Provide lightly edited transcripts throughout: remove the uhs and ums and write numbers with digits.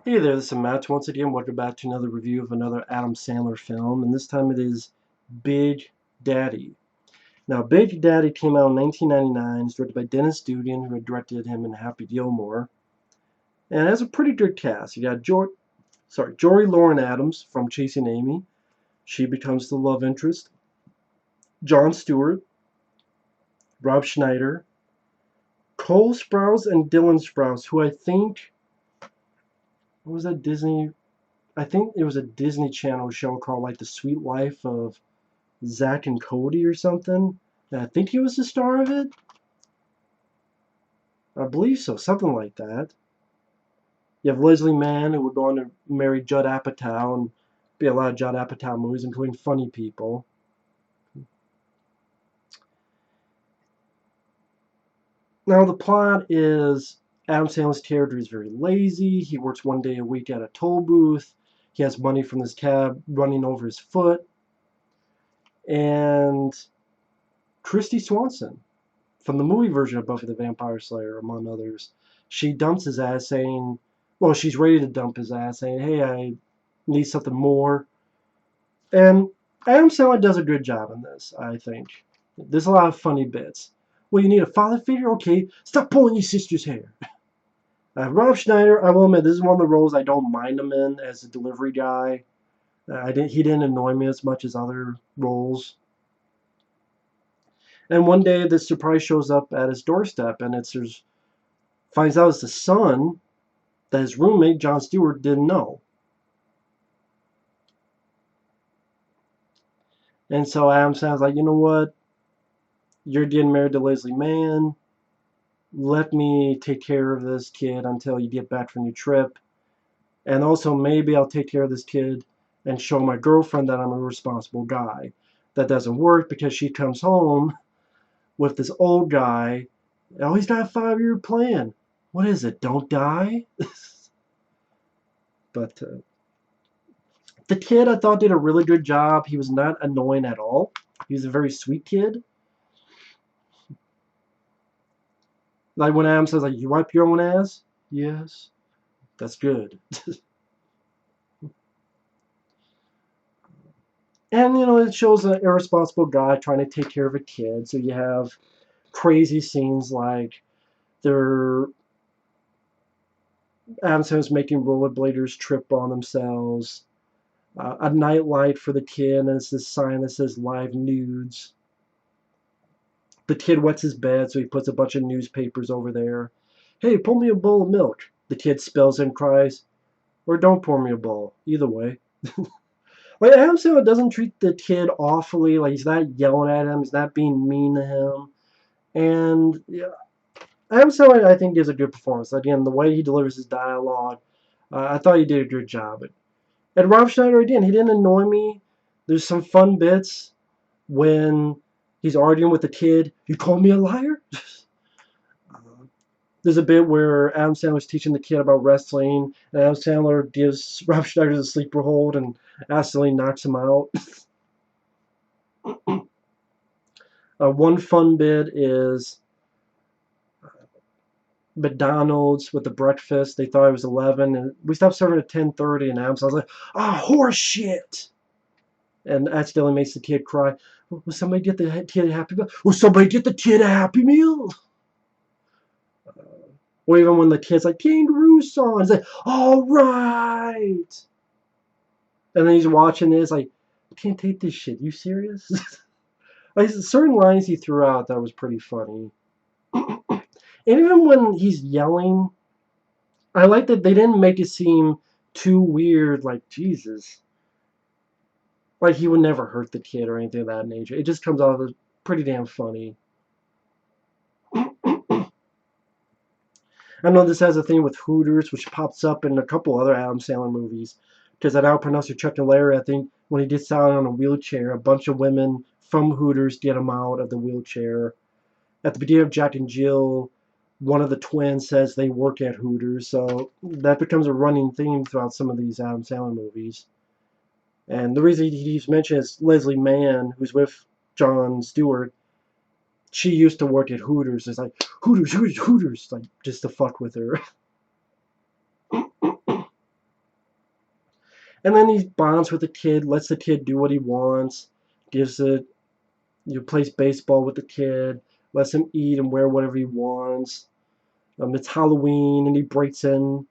Hey there, this is Matt. Once again, welcome back to another review of another Adam Sandler film, and this time it is Big Daddy. Now, Big Daddy came out in 1999. It's directed by Dennis Dugan, who had directed him in Happy Gilmore, and it has a pretty good cast. You got Jory Lauren Adams from Chasing Amy. She becomes the love interest. Jon Stewart, Rob Schneider, Cole Sprouse, and Dylan Sprouse, who I think, what was that Disney? I think it was a Disney Channel show called like The Sweet Life of Zach and Cody or something. And I think he was the star of it. I believe so, something like that. You have Leslie Mann, who would go on to marry Judd Apatow and be a lot of Judd Apatow movies, including Funny People. Now the plot is Adam Sandler's character is very lazy. He works one day a week at a toll booth. He has money from his cab running over his foot. And Christy Swanson, from the movie version of Buffy the Vampire Slayer, among others, she dumps his ass saying, well, she's ready to dump his ass saying, hey, I need something more. And Adam Sandler does a good job in this, I think. There's a lot of funny bits. Well, you need a father figure? Okay, stop pulling your sister's hair. Rob Schneider, I will admit, this is one of the roles I don't mind him in as a delivery guy. He didn't annoy me as much as other roles. And one day, this surprise shows up at his doorstep, and finds out it's the son that his roommate, Jon Stewart, didn't know. And so Adam sounds like, you know what? You're getting married to Leslie Mann. Let me take care of this kid until you get back from your trip. And also, maybe I'll take care of this kid and show my girlfriend that I'm a responsible guy. That doesn't work because she comes home with this old guy. Oh, he's got a 5-year plan. What is it? Don't die? But the kid, I thought, did a really good job. He was not annoying at all. He was a very sweet kid. Like when Adam says, like, you wipe your own ass? Yes. That's good. And, it shows an irresponsible guy trying to take care of a kid. So you have crazy scenes like Adam Sandler's making rollerbladers trip on themselves. A nightlight for the kid, and it's this sign that says live nudes. The kid wets his bed, so he puts a bunch of newspapers over there. Hey, pour me a bowl of milk. The kid spills and cries. Or don't pour me a bowl. Either way. Like, Adam Sandler doesn't treat the kid awfully. Like, he's not yelling at him. He's not being mean to him. And, yeah, Adam Sandler, I think, gives a good performance. Again, the way he delivers his dialogue, I thought he did a good job. And Rob Schneider, again, he didn't annoy me. There's some fun bits when he's arguing with the kid. You call me a liar? There's a bit where Adam Sandler's teaching the kid about wrestling, and Adam Sandler gives Rob Schneider the sleeper hold and accidentally knocks him out. One fun bit is McDonald's with the breakfast. They thought it was 11, and we stopped serving at 10:30, and Adam Sandler's like, horse shit! And accidentally makes the kid cry. Will somebody get the kid a Happy Meal? Will somebody get the kid a Happy Meal? Or even when the kid's like, Kangaroo song, it's like, all right. And then he's watching this, like, I can't take this shit. You serious? Like, certain lines he threw out that was pretty funny. And even when he's yelling, I like that they didn't make it seem too weird, like, Jesus. Like, he would never hurt the kid or anything of that nature. It just comes off as pretty damn funny. I know this has a thing with Hooters, which pops up in a couple other Adam Sandler movies. Because at Our Pronouncer Chuck and Larry, I think when he gets out on a wheelchair, a bunch of women from Hooters get him out of the wheelchair. At the beginning of Jack and Jill, one of the twins says they work at Hooters. So that becomes a running theme throughout some of these Adam Sandler movies. And the reason he's mentioned is Leslie Mann, who's with Jon Stewart. She used to work at Hooters. It's like, Hooters, Hooters, Hooters, like, just to fuck with her. And then he bonds with the kid, lets the kid do what he wants, gives it, plays baseball with the kid, lets him eat and wear whatever he wants. It's Halloween, and he breaks in.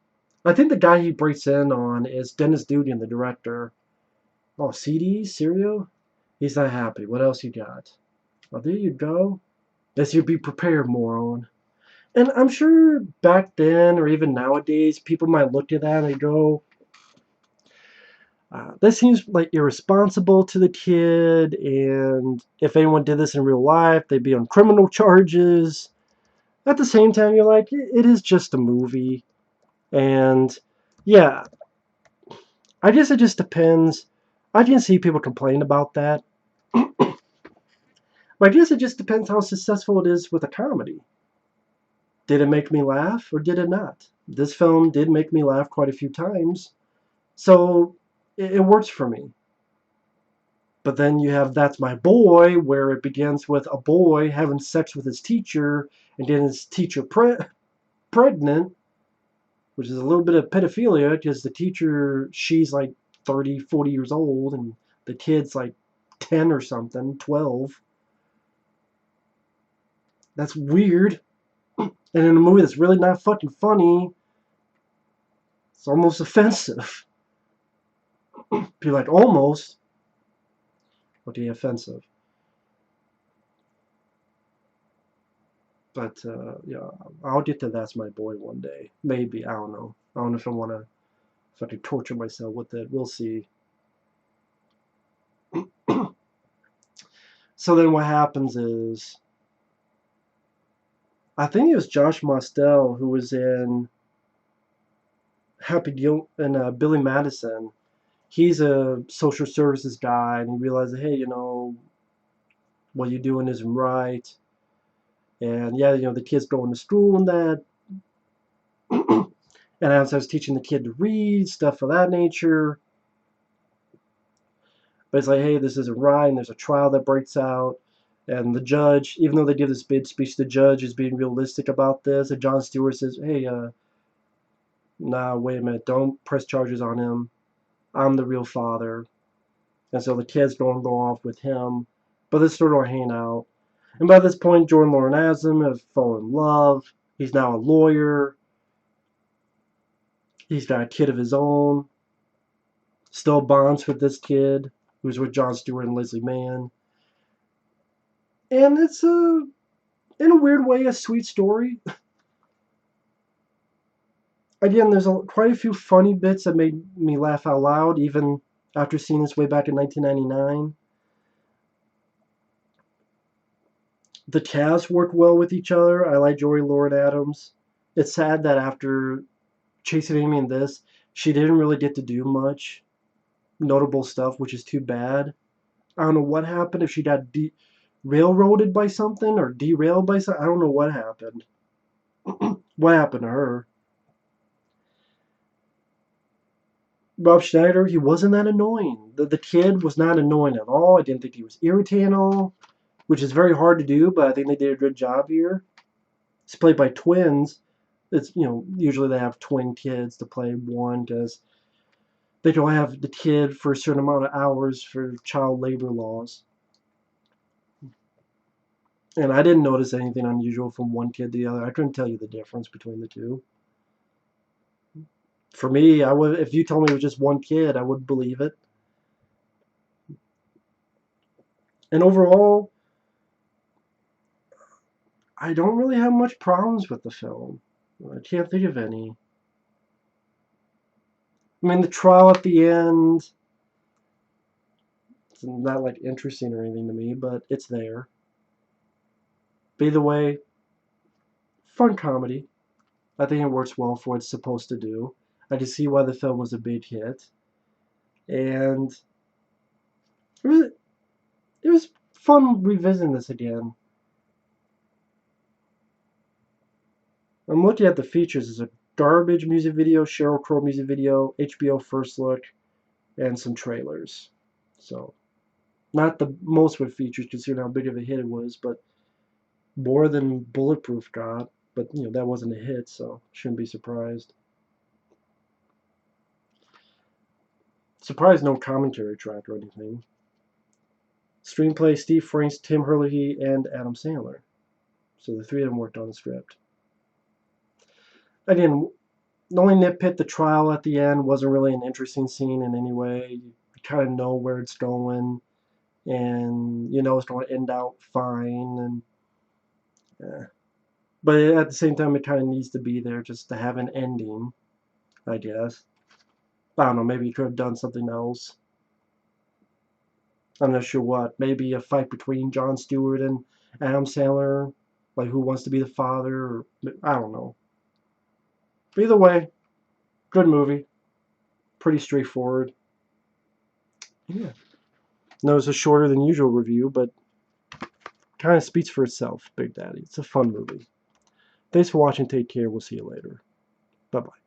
I think the guy he breaks in on is Dennis Dugan, the director. Oh, CDs, cereal. He's not happy. What else you got? Oh, there you go. Guess you be prepared, moron. And I'm sure back then, or even nowadays, people might look at that and go, this seems like irresponsible to the kid, and if anyone did this in real life, they'd be on criminal charges. At the same time, you're like, it is just a movie. And yeah, I guess it just depends. I can see people complain about that. But I guess it just depends how successful it is with a comedy. Did it make me laugh or did it not? This film did make me laugh quite a few times. So it works for me. But then you have That's My Boy, where it begins with a boy having sex with his teacher and getting his teacher pregnant, which is a little bit of pedophilia because the teacher, she's like 30, 40 years old, and the kid's like 10 or something, 12. That's weird. And in a movie that's really not fucking funny, it's almost offensive. You're like, almost. Okay, offensive. But yeah, I'll get to That's My Boy one day. Maybe, I don't know. I don't know if I want to, if I could torture myself with it. We'll see. So then what happens is, I think it was Josh Mostel who was in Happy Deal and Billy Madison. He's a social services guy, and he realizes, hey, what you're doing isn't right. And yeah, the kid's going to school and that. And as I was teaching the kid to read, stuff of that nature. But it's like, hey, this isn't right, and there's a trial that breaks out. And the judge, even though they give this big speech, the judge is being realistic about this. And Jon Stewart says, hey, nah, wait a minute, don't press charges on him. I'm the real father. And so the kid's going to go off with him. But they're sort of hanging out. And by this point, Jordan Lauren Asum have fallen in love. He's now a lawyer. He's got a kid of his own. Still bonds with this kid, who's with Jon Stewart and Leslie Mann. And it's in a weird way, a sweet story. Again, there's quite a few funny bits that made me laugh out loud, even after seeing this way back in 1999. The cast worked well with each other. I like Joey Lauren Adams. It's sad that after Chasing Amy in this, she didn't really get to do much notable stuff, which is too bad. I don't know what happened, if she got railroaded by something or derailed by something. I don't know what happened. What happened to her? Rob Schneider, he wasn't that annoying. The kid was not annoying at all. I didn't think he was irritating at all, which is very hard to do, but I think they did a good job here. It's played by twins. It's, usually they have twin kids to play one because they can only have the kid for a certain amount of hours for child labor laws. And I didn't notice anything unusual from one kid to the other. I couldn't tell you the difference between the two. For me, I would, if you told me it was just one kid, I would believe it. And overall, I don't really have much problems with the film. I can't think of any. I mean, the trial at the end, it's not like interesting or anything to me, but it's there. But either way, fun comedy. I think it works well for what it's supposed to do. I can see why the film was a big hit. And it was fun revisiting this again. I'm looking at the features. There's a garbage music video, Sheryl Crow music video, HBO First Look, and some trailers. So, not the most with features considering how big of a hit it was, but more than Bulletproof got. But, that wasn't a hit, so shouldn't be surprised. Surprised no commentary track or anything. Screenplay Steve Franks, Tim Herlihy, and Adam Sandler. So the three of them worked on the script. Again, the only nitpick, the trial at the end wasn't really an interesting scene in any way. You kind of know where it's going, and you know it's going to end out fine. And but at the same time, it kind of needs to be there just to have an ending, I guess. I don't know. Maybe you could have done something else. I'm not sure what. Maybe a fight between Jon Stewart and Adam Sandler, like who wants to be the father, or I don't know. But either way, good movie. Pretty straightforward. Yeah. No, it's a shorter than usual review, but kind of speaks for itself, Big Daddy. It's a fun movie. Thanks for watching. Take care. We'll see you later. Bye-bye.